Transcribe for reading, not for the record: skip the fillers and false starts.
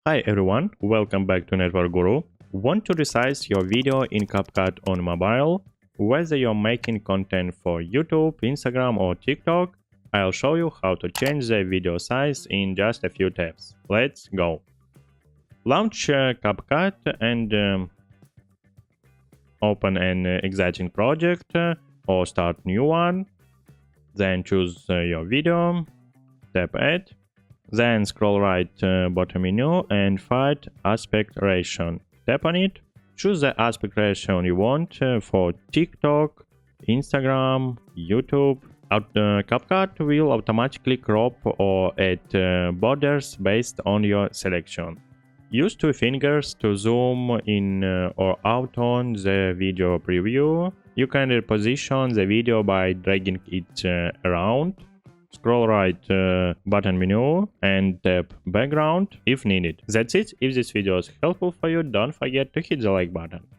Hi everyone, welcome back to Network Guru. Want to resize your video in CapCut on mobile? Whether you're making content for YouTube, Instagram or TikTok, I'll show you how to change the video size in just a few taps. Let's go. Launch CapCut and open an exciting project or start new one. Then choose your video, tap Add. Then scroll right bottom menu and find aspect ratio. Tap on it. Choose the aspect ratio you want for TikTok, Instagram, YouTube. CapCut will automatically crop or add borders based on your selection. Use two fingers to zoom in or out on the video preview. You can reposition the video by dragging it around. Scroll right button menu and tap background if needed. That's it. If this video is helpful for you, don't forget to hit the like button.